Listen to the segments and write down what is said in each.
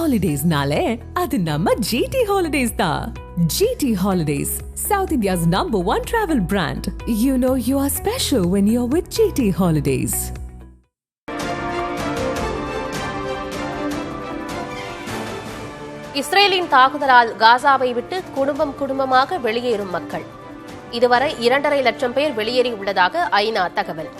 Holidays-nale, adu namma GT Holidays da. GT Holidays, South India's #1 travel brand. You know you are special when you're with GT Holidays. இஸ்ரேலின் தாக்குதலால் காசாவை விட்டு குடும்பமாக வெளியேறும் மக்கள். இதுவரை 2.5 லட்சம் பேர் வெளியேறியுள்ளதாக ஐநா தகவல்.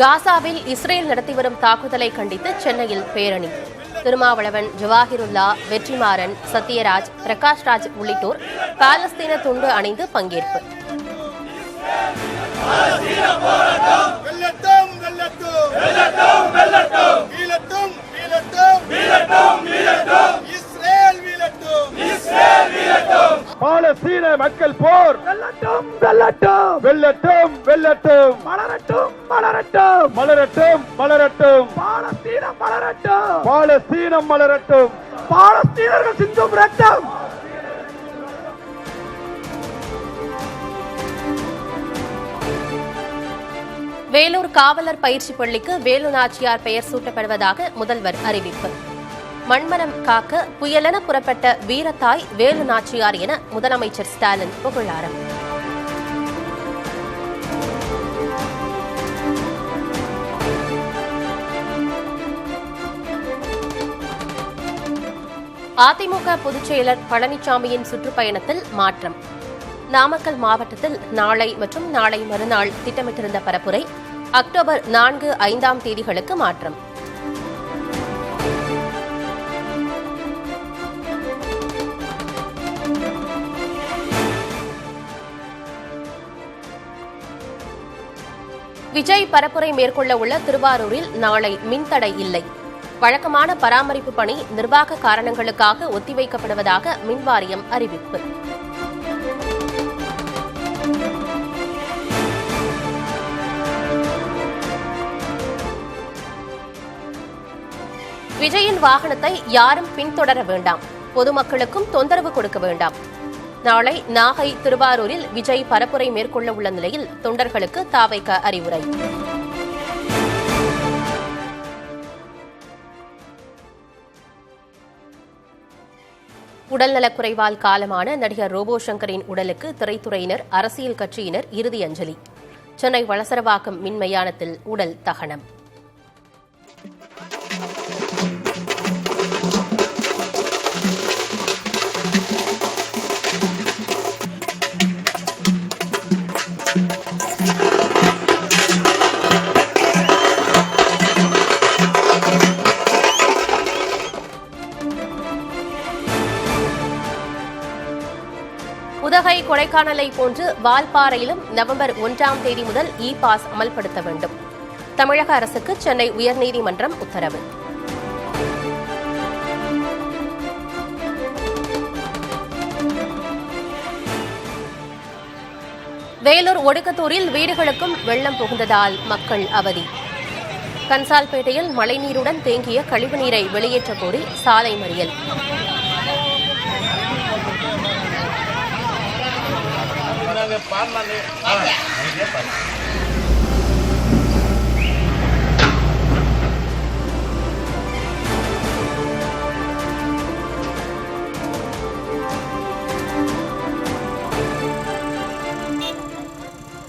காசாவில் இஸ்ரேல் நடத்தி வரும் தாக்குதலை கண்டித்து சென்னையில் பேரணி. திருமாவளவன், ஜவாஹிருல்லா, வெற்றிமாறன், சத்யராஜ், பிரகாஷ்ராஜ் உள்ளிட்டோர் பாலஸ்தீன துண்டு அணிந்து பங்கேற்பு. பாலஸ்தீன மக்கள் போர் வெல்லட்டும் வெல்லட்டும் வெல்லட்டும் வெல்லட்டும் மலரட்டும் மலரட்டும் மலரட்டும் மலரட்டும் பாலஸ்தீனம் மலரட்டும் பாலஸ்தீனம் மலரட்டும் பாலஸ்தீனர்கள் சிந்தும் ரத்தம். வேலூர் காவலர் பயிற்சி பள்ளிக்கு வேலு நாச்சியார் பெயர் சூட்டப்படுவதாக முதல்வர் அறிவிப்பு. மண்மனம் காக்க புயலென புறப்பட்ட வீரத்தாய் வேலு நாச்சியார் என முதலமைச்சர் ஸ்டாலின் புகழாரம். அதிமுக பொதுச் செயலர் பழனிசாமியின் சுற்றுப்பயணத்தில் மாற்றம். நாமக்கல் மாவட்டத்தில் நாளை மற்றும் நாளை மறுநாள் திட்டமிட்டிருந்த பரப்புரை அக்டோபர் 4, 5 தேதிகளுக்கு மாற்றம். விஜய் பரப்புரை மேற்கொள்ள உள்ள திருவாரூரில் நாளை மின்தடை இல்லை. வழக்கமான பராமரிப்பு பணி நிர்வாக காரணங்களுக்காக ஒத்திவைக்கப்படுவதாக மின்வாரியம் அறிவிப்பு. விஜயின் வாகனத்தை யாரும் பின்தொடர வேண்டாம், பொதுமக்களுக்கும் தொந்தரவு கொடுக்க வேண்டாம். நாளை நாகை, திருவாரூரில் விஜய் பரப்புரை மேற்கொள்ள உள்ள நிலையில் தொண்டர்களுக்கு தாவைக்க அறிவுரை. உடல்நலக்குறைவால் காலமான நடிகர் ரோபோ சங்கரின் உடலுக்கு திரைத்துறையினர், அரசியல் கட்சியினர் இறுதி அஞ்சலி. சென்னை வளசரவாக்கம் மின்மயானத்தில் உடல் தகனம். உதகை, கொடைக்கானலை போன்று வால்பாறையிலும் நவம்பர் 1 தேதி முதல் இ-பாஸ் அமல்படுத்த வேண்டும். தமிழக அரசுக்கு சென்னை உயர்நீதிமன்றம் உத்தரவு. வேலூர் ஒடுக்கத்தூரில் வீடுகளுக்கும் வெள்ளம் புகுந்ததால் மக்கள் அவதி. கன்சால்பேட்டையில் மழைநீருடன் தேங்கிய கழிவுநீரை வெளியேற்றக் கோரி சாலை மறியல்.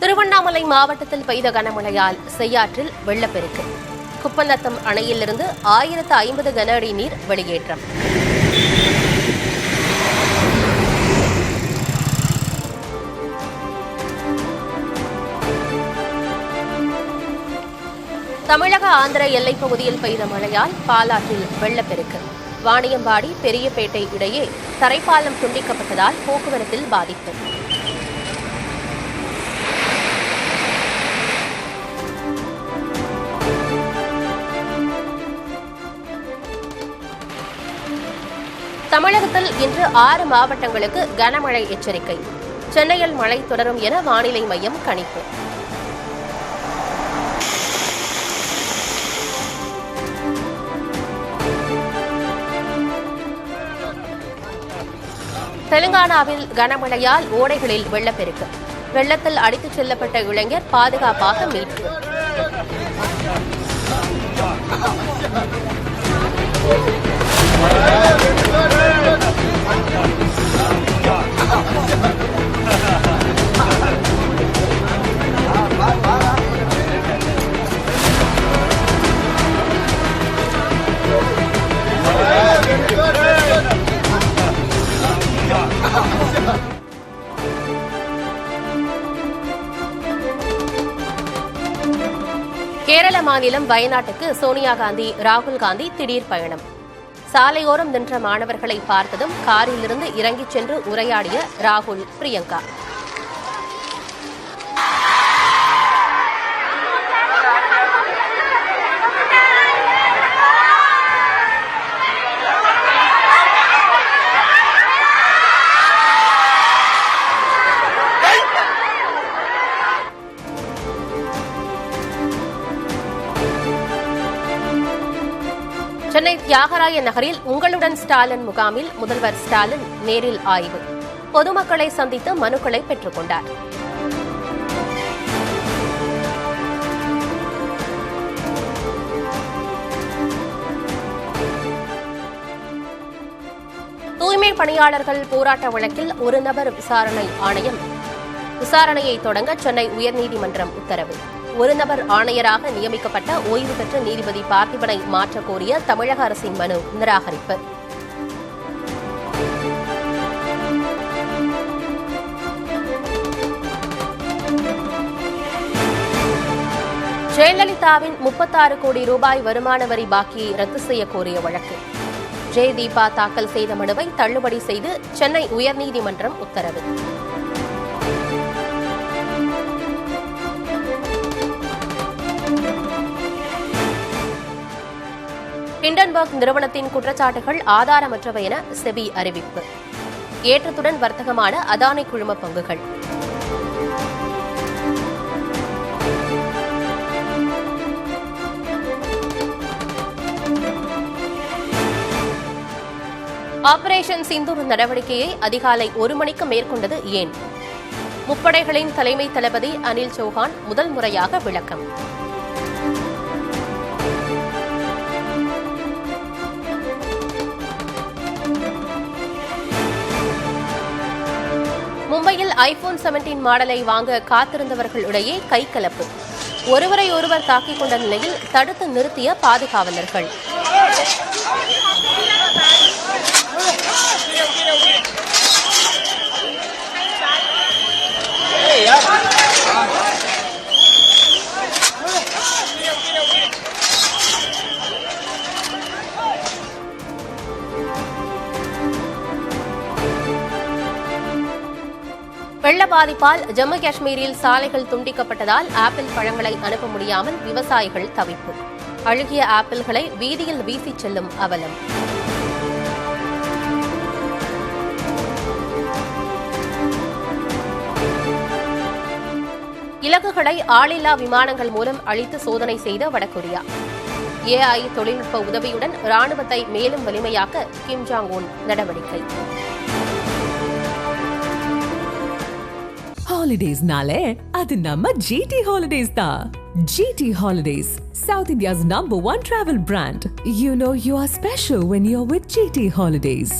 திருவண்ணாமலை மாவட்டத்தில் பெய்த கனமழையால் செய்யாற்றில் வெள்ளப்பெருக்கு. குப்பநத்தம் அணையிலிருந்து 1050 கன அடி நீர் வெளியேற்றம். தமிழக ஆந்திர எல்லைப் பகுதியில் பெய்த மழையால் பாலாற்றில் வெள்ளப்பெருக்கு. வாணியம்பாடி, பெரியபேட்டை இடையே தரைப்பாலம் துண்டிக்கப்பட்டதால் போக்குவரத்தில் பாதிப்பு. தமிழகத்தில் இன்று 6 மாவட்டங்களுக்கு கனமழை எச்சரிக்கை. சென்னையில் மழை தொடரும் என வானிலை மையம் கணிப்பு. தெலுங்கானாவில் கனமழையால் ஓடைகளில் வெள்ளப்பெருக்கு. வெள்ளத்தில் அடித்துச் செல்லப்பட்ட இளைஞர் பாதுகாப்பாக மீட்பு. கேரள மாநிலம் வயநாட்டுக்கு சோனியா காந்தி, ராகுல் காந்தி திடீர் பயணம். சாலையோரம் நின்ற மாணவர்களை பார்த்ததும் காரிலிருந்து இறங்கிச் சென்று உரையாடிய ராகுல், பிரியங்கா. சென்னை தியாகராய நகரில் உங்களுடன் ஸ்டாலின் முகாமில் முதல்வர் ஸ்டாலின் நேரில் ஆய்வு. பொதுமக்களை சந்தித்து மனுக்களை பெற்றுக் கொண்டார். தூய்மை பணியாளர்கள் போராட்ட வழக்கில் ஒரு நபர் விசாரணை ஆணையம் விசாரணையை தொடங்க சென்னை உயர்நீதிமன்றம் உத்தரவு. ஒரு நபர் ஆணையராக நியமிக்கப்பட்ட ஓய்வு பெற்ற நீதிபதி பார்த்திபனை மாற்றக் கோரிய தமிழக அரசின் மனு நிராகரிப்பு. ஜெயலலிதாவின் 36 கோடி ரூபாய் வருமான வரி பாக்கியை ரத்து செய்ய கோரிய வழக்கு. ஜெயதீபா தாக்கல் செய்த மனுவை தள்ளுபடி செய்து சென்னை உயர்நீதிமன்றம் உத்தரவு. ஹிண்டன்பர்க் நிறுவனத்தின் குற்றச்சாட்டுகள் ஆதாரமற்றவை என செபி அறிவிப்பு. ஏற்றத்துடன் வர்த்தகமான அதானி குழும பங்குகள். ஆபரேஷன் சிந்தூர் நடவடிக்கையை அதிகாலை 1 மணிக்கு மேற்கொண்டது ஏன்? முப்படைகளின் தலைமை தளபதி அனில் சௌஹான் முதல் முறையாக விளக்கம். மும்பையில் ஐபோன் 17 மாடலை வாங்க காத்திருந்தவர்களிடையே கைகலப்பு. ஒருவரை ஒருவர் தாக்கிக் கொண்ட நிலையில் தடுத்து நிறுத்திய பாதுகாவலர்கள். வெள்ள பாதிப்பால் ஜம்மு காஷ்மீரில் சாலைகள் துண்டிக்கப்பட்டதால் ஆப்பிள் பழங்களை அனுப்ப முடியாமல் விவசாயிகள் தவிப்பு. அழுகிய ஆப்பிள்களை வீதியில் வீசிச் செல்லும் அவலம். இலக்குகளை ஆளில்லா விமானங்கள் மூலம் அழித்து சோதனை செய்த வடகொரியா. AI தொழில்நுட்ப உதவியுடன் ராணுவத்தை மேலும் வலிமையாக்க கிம் ஜாங் உன் நடவடிக்கை. Holidays nale adu namma GT Holidays da. GT Holidays, South India's #1 travel brand. You know you are special when you're with GT Holidays.